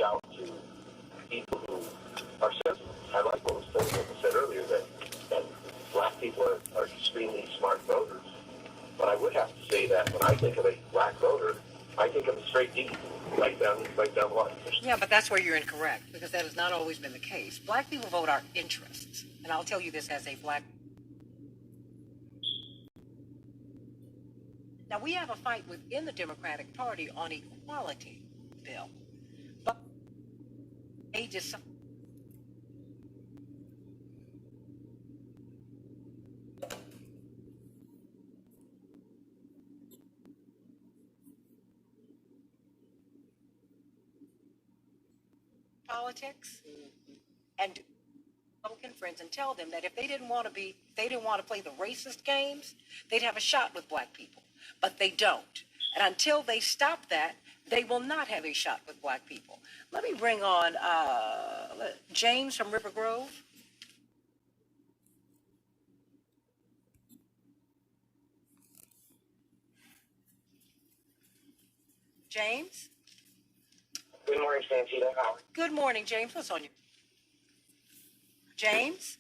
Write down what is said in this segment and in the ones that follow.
out to people who are sensitive. I like what was said earlier that black people are extremely smart voters. But I would have to say that when I think of a black voter, I think of a straight D, right down the line. Yeah, but that's where you're incorrect, because that has not always been the case. Black people vote our interests. And I'll tell you this as a black. Now, we have a fight within the Democratic Party on equality bill. But they decide. Politics and Republican friends and tell them that if they didn't want to play the racist games, they'd have a shot with black people. But they don't. And until they stop that, they will not have a shot with black people. Let me bring on James from River Grove. James? Good morning, Santita. Good morning, James. What's on you? James?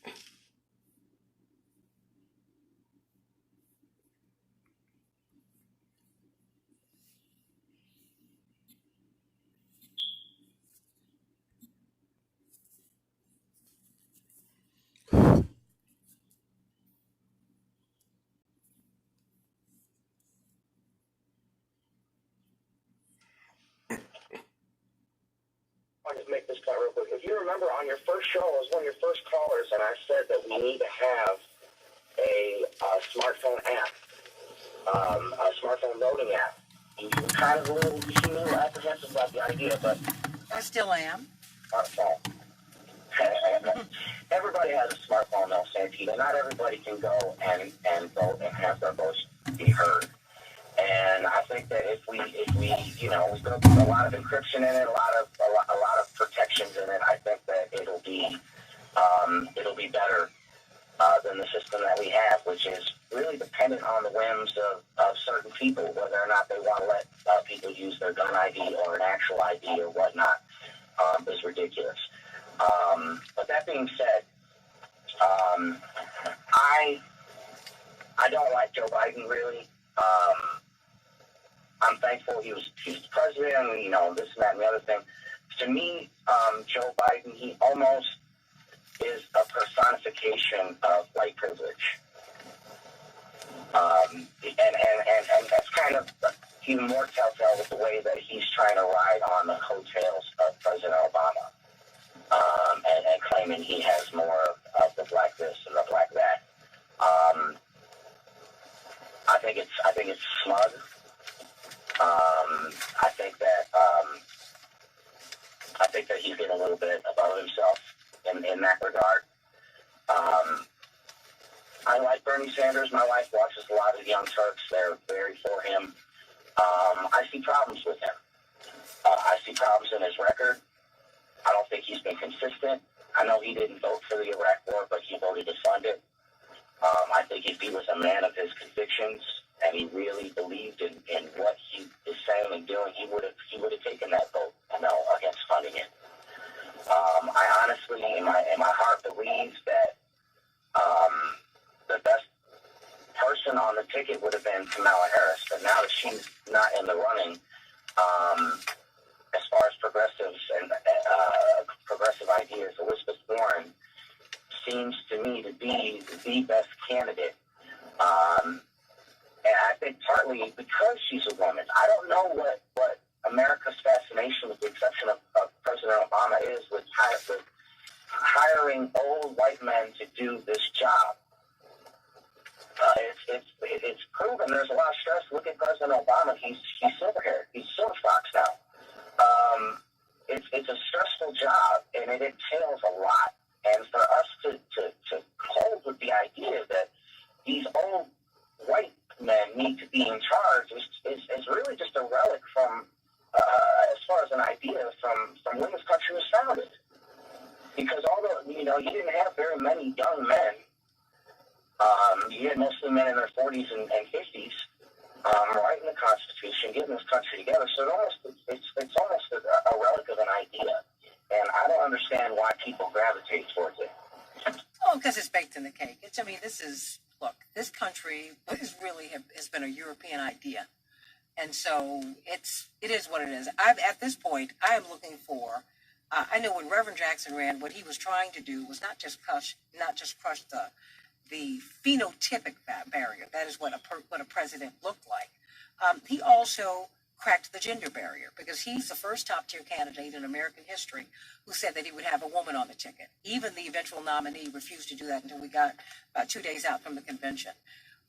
I'll just make this cut real quick. If you remember on your first show, I was one of your first callers, and I said that we need to have a smartphone app, a smartphone voting app. You were kind of a little apprehensive about the idea, but I still am. smartphone. Everybody has a smartphone, though, Santita. Not everybody can go and vote and have their voice be heard. And I think that if we we build a lot of encryption in it, a lot of protections in it, I think that it'll be better than the system that we have, which is really dependent on the whims of certain people, whether or not they want to let people use their gun ID or an actual ID or whatnot, is ridiculous. But that being said, I don't like Joe Biden really. I'm thankful he was president, and, this and that and the other thing. To me, Joe Biden, he almost is a personification of white privilege. And that's kind of even more telltale with the way that he's trying to ride on the coattails of President Obama, and claiming he has more of the black this and the black that. I think it's smug. I think that he's getting a little bit above himself in that regard. I like Bernie Sanders. My wife watches a lot of Young Turks. They're very for him. I see problems with him. I see problems in his record. I don't think he's been consistent. I know he didn't vote for the Iraq War, but he voted to fund it. I think if he was a man of his convictions and he really believed in what he is saying and doing, he would have taken that vote, against funding it. I honestly, in my heart, believe that the best person on the ticket would have been Kamala Harris, but now that she's not in the running, as far as progressives and progressive ideas, Elizabeth Warren seems to me to be the best candidate. And I think partly because she's a woman. I don't know what America's fascination, with the exception of President Obama, is with hiring old white men to do this job. It's proven there's a lot of stress. Look at President Obama. He's silver-haired. He's silver fox now. It's a stressful job, and it entails a lot. And for us to hold with the idea that these old white men need to be in charge is really just a relic from, as far as an idea, from when this country was founded. Because although, you didn't have very many young men, you had mostly men in their 40s and 50s, writing the Constitution, getting this country together. So it's almost a relic of an idea. understand why people gravitate towards it. Oh, because it's baked in the cake. I mean, look, this country has been a European idea. And so it is what it is. At this point, I am looking for, I know when Reverend Jackson ran, what he was trying to do was not just crush the phenotypic barrier. That is what a president looked like. He also cracked the gender barrier because he's the first top tier candidate in American history who said that he would have a woman on the ticket. Even the eventual nominee refused to do that until we got 2 days out from the convention.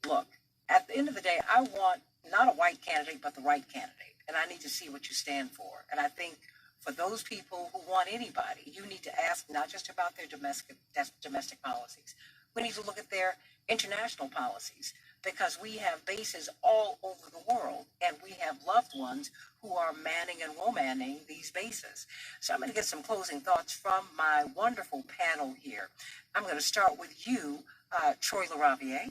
Look, at the end of the day, I want not a white candidate, but the right candidate. And I need to see what you stand for. And I think for those people who want anybody, you need to ask not just about their domestic policies. We need to look at their international policies because we have bases all over the world and we have loved ones who are manning and womanning these bases. So I'm going to get some closing thoughts from my wonderful panel here. I'm going to start with you, Troy LaRaviere.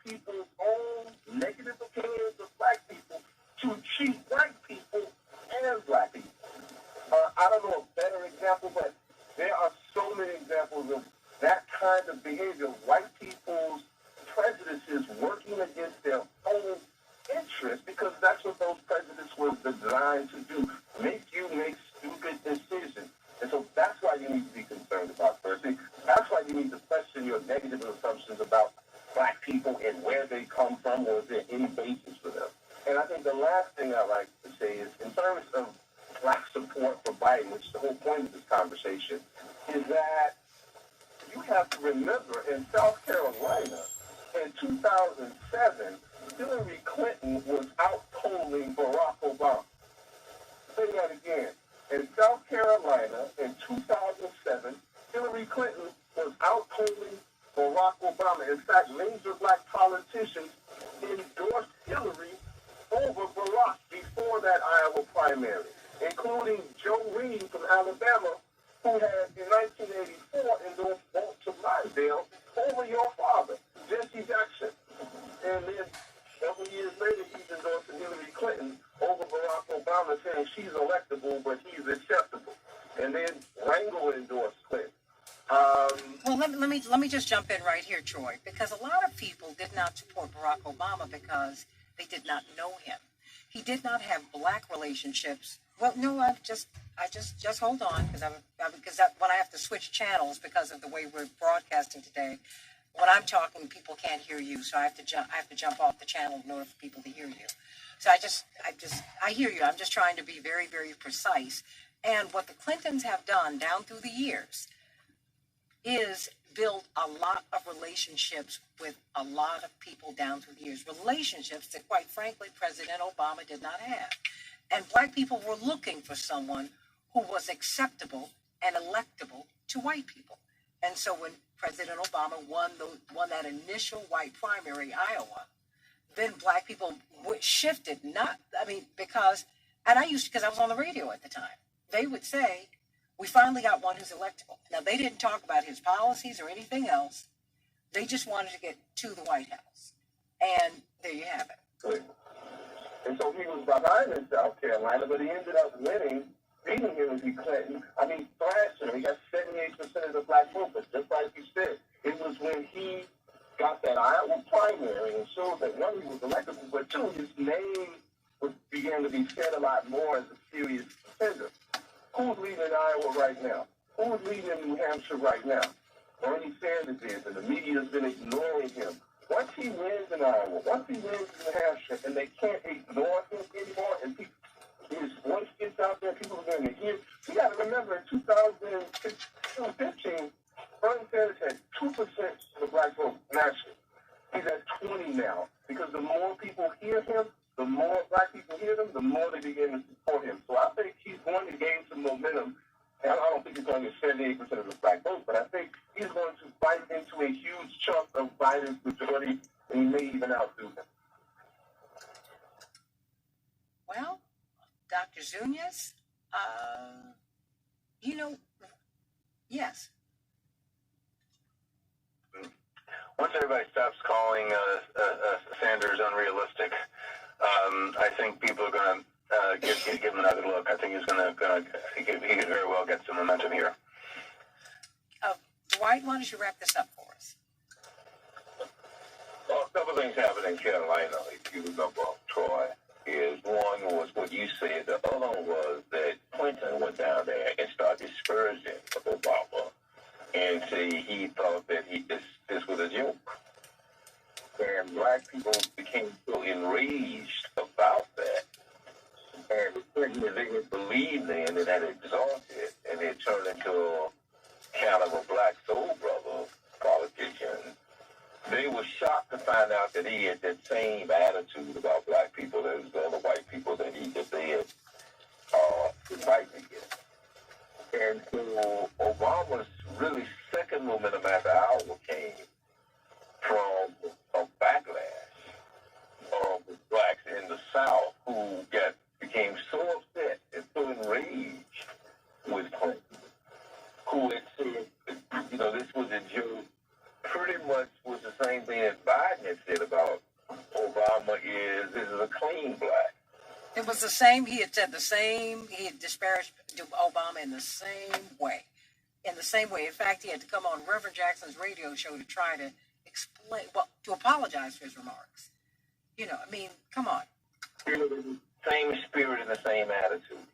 People's own negative opinions of black people to treat white people as black people. I don't know a better example, but there are so many examples of that kind of behavior. White people's prejudices working against their own interests because that's what those prejudices were designed to do. Make you make stupid decisions. And so that's why you need to be concerned about diversity. That's why you need to question your negative assumptions about black people and where they come from, or is there any basis for them? And I think the last thing I like to say is, in terms of black support for Biden, which is the whole point of this conversation, is that you have to remember in South Carolina in 2007, Hillary Clinton was out-polling Barack Obama. Say that again. In South Carolina in 2007, Hillary Clinton was out-polling Barack Obama. In fact, major black politicians endorsed Hillary over Barack before that Iowa primary, including Joe Reed from Alabama, who had in 1984 endorsed Walter Mondale over your father, Jesse Jackson. And then several years later, he's endorsing Hillary Clinton over Barack Obama, saying she's electable, but he's acceptable. And then Rangel endorsed Clinton. Well, let me just jump in right here, Troy, because a lot of people did not support Barack Obama because they did not know him. He did not have black relationships. Well, no, just hold on, because when I have to switch channels because of the way we're broadcasting today, when I'm talking, people can't hear you, so I have to jump off the channel in order for people to hear you. So I hear you. I'm just trying to be very, very precise. And what the Clintons have done down through the years is build a lot of relationships with a lot of people down through the years. Relationships that, quite frankly, President Obama did not have. And black people were looking for someone who was acceptable and electable to white people. And so when President Obama won that initial white primary, Iowa, then black people shifted, not, I mean, because I was on the radio at the time. They would say, we finally got one who's electable. Now, they didn't talk about his policies or anything else. They just wanted to get to the White House. And there you have it. And so he was behind in South Carolina, but he ended up winning, beating Hillary Clinton. I mean, thrashing him. He got 78% of the black vote, but just like you said, it was when he got that Iowa primary and showed that, one, he was electable, but two, his name began to be said a lot more as a serious contender. Who's leading in Iowa right now? Who's leading in New Hampshire right now? Bernie Sanders is, and the media's been ignoring him. Once he wins in Iowa, once he wins in New Hampshire, and they can't ignore him anymore, and his voice gets out there, people are going to hear. You got to remember, in 2015, Bernie Sanders had 2% of the black vote nationally. He's at 20 now, because the more people hear him, the more black people hear them, the more they begin to support him. So I think he's going to gain some momentum. And I don't think he's going to get 78% of the black vote, but I think he's going to fight into a huge chunk of Biden's majority, and he may even outdo him. Well, Dr. Zunius, yes. Once everybody stops calling Sanders unrealistic, I think people are going to give him another look. I think he could very well get some momentum here. Dwight, why don't you wrap this up for us? Well, a couple of things happened in Carolina, if you remember, Troy, is one was what you said. The other one was that Clinton went down there and started disparaging Obama and say he thought that this was a joke. And black people became so enraged about that. And the Clinton didn't believe then that had exalted and it turned into a kind of a black soul brother politician. They were shocked to find out that he had that same attitude about black people as the other white people that they had fight against. And so Obama's really second momentum after Iowa came from a backlash of the blacks in the South who became so upset and so enraged with Clinton, who had said, this was a joke. Pretty much was the same thing that Biden had said about Obama this is a clean black. It was the same, he had said the same, he had disparaged Obama in the same way. In fact, he had to come on Reverend Jackson's radio show to try to explain, to apologize for his remarks. Come on. The same spirit and the same attitude.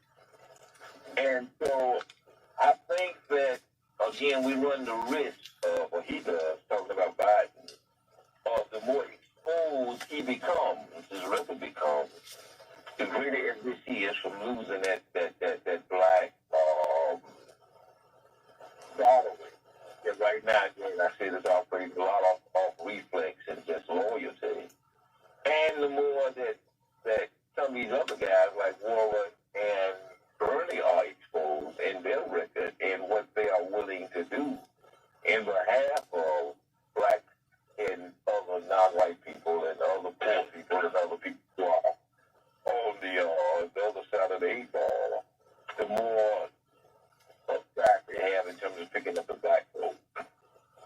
And so I think that, again, we run the risk of what he does, talking about Biden, of the more exposed he becomes, his record becomes, the greater at risk he is from losing that black following. And right now, again, I say this operates a lot off reflex and just loyalty. And the more that some of these other guys like Warren and Bernie are exposed in their record and what they are willing to do in behalf of black and other non-white people and other poor people and other people who are on the other side of the 8 ball, the more back they have in terms of picking up the black vote.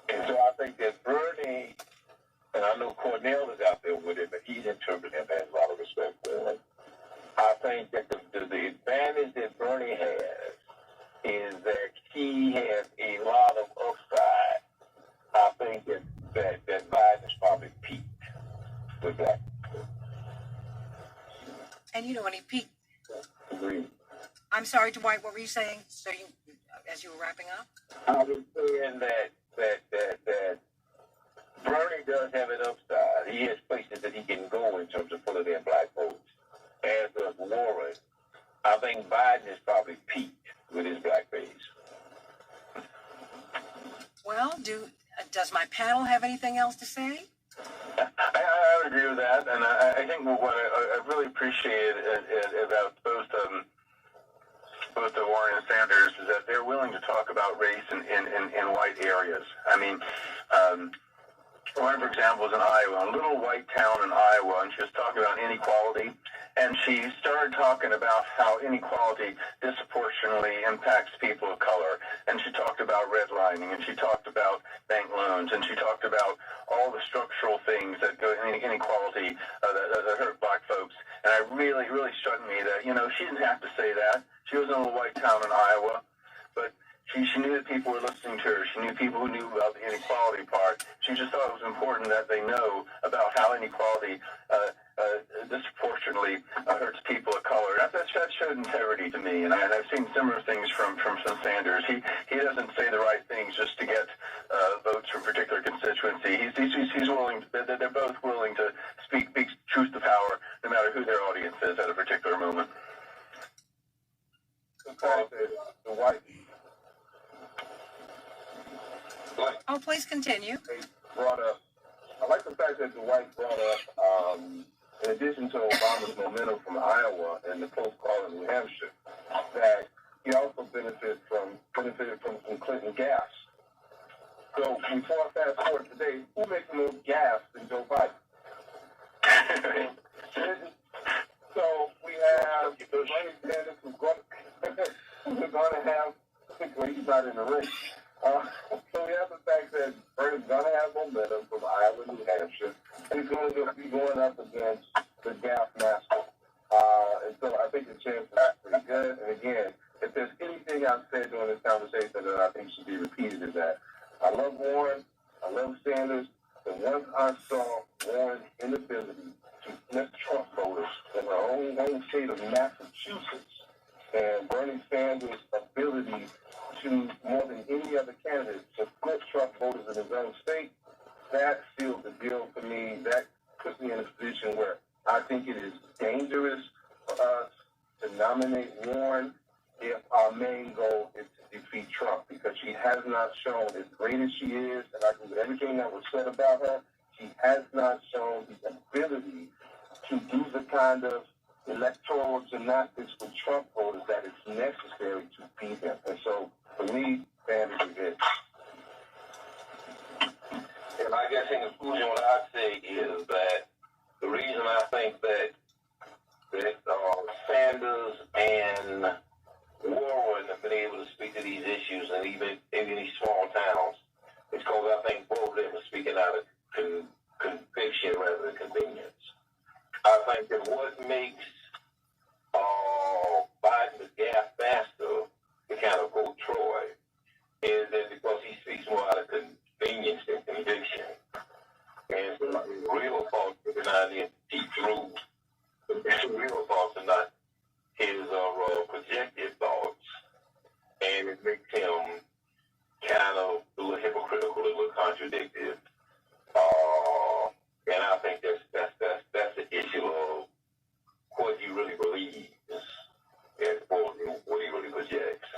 And so I think that Bernie, and I know Cornell is out there with it, but he's interpreting him, has a lot of respect for him. I think that the advantage that Bernie has is that he has a lot of upside. I think that Biden is probably peaked with that. And when he peaked. Agreed. I'm sorry, Dwight, what were you saying? So as you were wrapping up? I was saying that Bernie does have an upside. He has places that he can go in terms of pulling in black votes. As does Warren. I think Biden is probably peaked with his black base. Well, does my panel have anything else to say? I would agree with that, and I think what I really appreciate about both Warren and Sanders is that they're willing to talk about race in white areas. I mean, One, for example, was in Iowa, a little white town in Iowa, and she was talking about inequality. And she started talking about how inequality disproportionately impacts people of color. And she talked about redlining, and she talked about bank loans, and she talked about all the structural things that go in inequality that hurt black folks. And it really, really struck me that, she didn't have to say that. She was in a little white town in Iowa, but she knew that people were listening to her. She knew people who knew about the inequality part. She just thought it was important that they know about how inequality disproportionately hurts people of color. That showed integrity to me, and I've seen similar things from Sanders. He doesn't say the right things just to get votes from a particular constituency. He's willing. They're both willing to speak truth to power, no matter who their audience is at a particular moment. The white. Oh, please continue. Brought up. I like the fact that Dwight brought up, in addition to Obama's momentum from Iowa and the close call in New Hampshire, that he also benefited from some Clinton gaffes. So before I fast forward today, who makes more gaffes than Joe Biden? So we have Bernie Sanders who's going to have, well, he's not in the race. So we have the fact that Bernie's going to have momentum from Iowa and New Hampshire, and he's going to be going up against the gaffe master. And so I think the chances are pretty good. And again, if there's anything I've said during this conversation that I think should be repeated is that I love Warren, I love Sanders, but once I saw Warren's inability to flip Trump voters in her own home state of Massachusetts, and Bernie Sanders' ability to, more than any other candidate, to flip Trump voters in his own state, that sealed the deal for me. That puts me in a position where I think it is dangerous for us to nominate Warren if our main goal is to defeat Trump, because she has not shown, as great as she is, and I think everything that was said about her, she has not shown the ability to do the kind of electoral gymnastics with Trump voters that is necessary to beat them. And so, for me, Sanders is it. And I guess in conclusion, what I'd say is that the reason I think that Sanders and Warren have been able to speak to these issues, and even in these small towns, is because I think both of them are speaking out of conviction rather than convenience. I think that what makes Biden the gaffe master to kind of go Troy is that because he speaks more out of convenience than conviction. And so the real fault is not in deep through. The real faults are not his projected thoughts. And it makes him kind of a little hypocritical, a little contradictory. And I think that's the issue of what he really believes and what he really projects.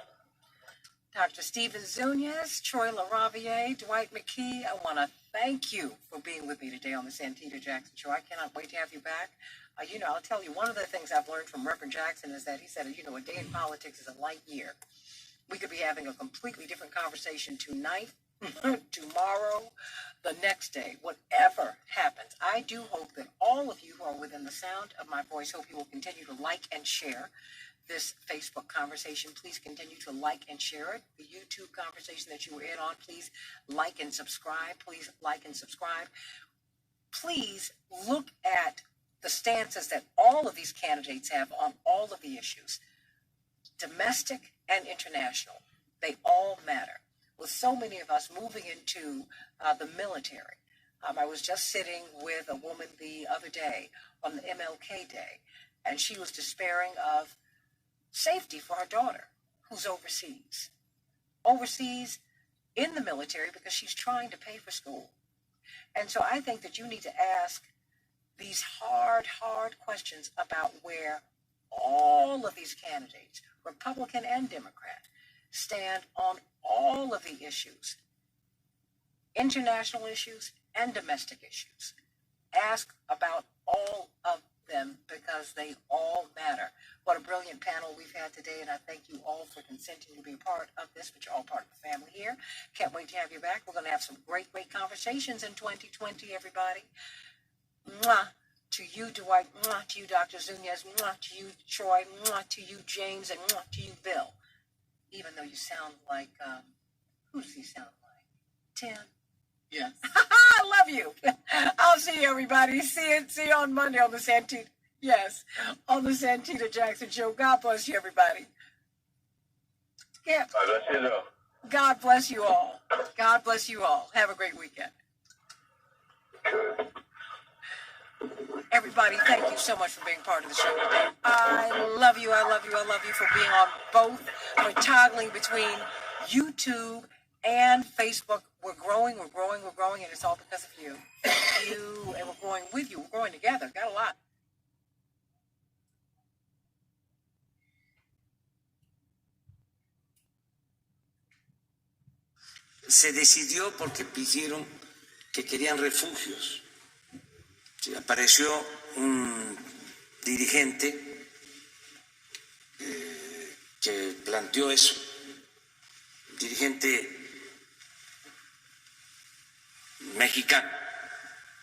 Dr. Steven Zunius, Troy LaRaviere, Dwight McKee, I want to thank you for being with me today on the Santita Jackson Show. I cannot wait to have you back. I'll tell you, one of the things I've learned from Reverend Jackson is that he said, a day in politics is a light year. We could be having a completely different conversation tonight, tomorrow, the next day, whatever happens. I do hope that all of you who are within the sound of my voice, hope you will continue to like and share this Facebook conversation. Please continue to like and share it. The YouTube conversation that you were in on, please like and subscribe. Please like and subscribe. Please look at the stances that all of these candidates have on all of the issues, domestic and international. They all matter. With so many of us moving into the military, I was just sitting with a woman the other day on the MLK Day, and she was despairing of safety for her daughter who's overseas in the military because she's trying to pay for school. And so I think that you need to ask these hard questions about where all of these candidates, Republican and Democrat, stand on all of the issues, international issues and domestic issues. Ask about all of them because they all matter. What a brilliant panel we've had today, and I thank you all for consenting to be a part of this, but you're all part of the family here. Can't wait to have you back. We're going to have some great, great conversations in 2020, everybody. Mwah. To you, Dwight. Mwah. To you, Dr. Zunez. Mwah. To you, Troy. Mwah. To you, James. And mwah. To you, Bill. Even though you sound like, who does he sound like? Tim? Yes. I love you. I'll see you, everybody. See you on Monday on the Santita. Yes, on the Santita Jackson Show. God bless you, everybody. Yeah. God bless you all. God bless you all. Have a great weekend. Everybody, thank you so much for being part of the show today. I love you. I love you. I love you for being on both, for toggling between YouTube and Facebook. We're growing, and it's all because of you. You, and we're growing with you. We're growing together. Got a lot. Se decidió porque pidieron que querían refugios. Sí, apareció un dirigente que planteó eso, dirigente mexicano,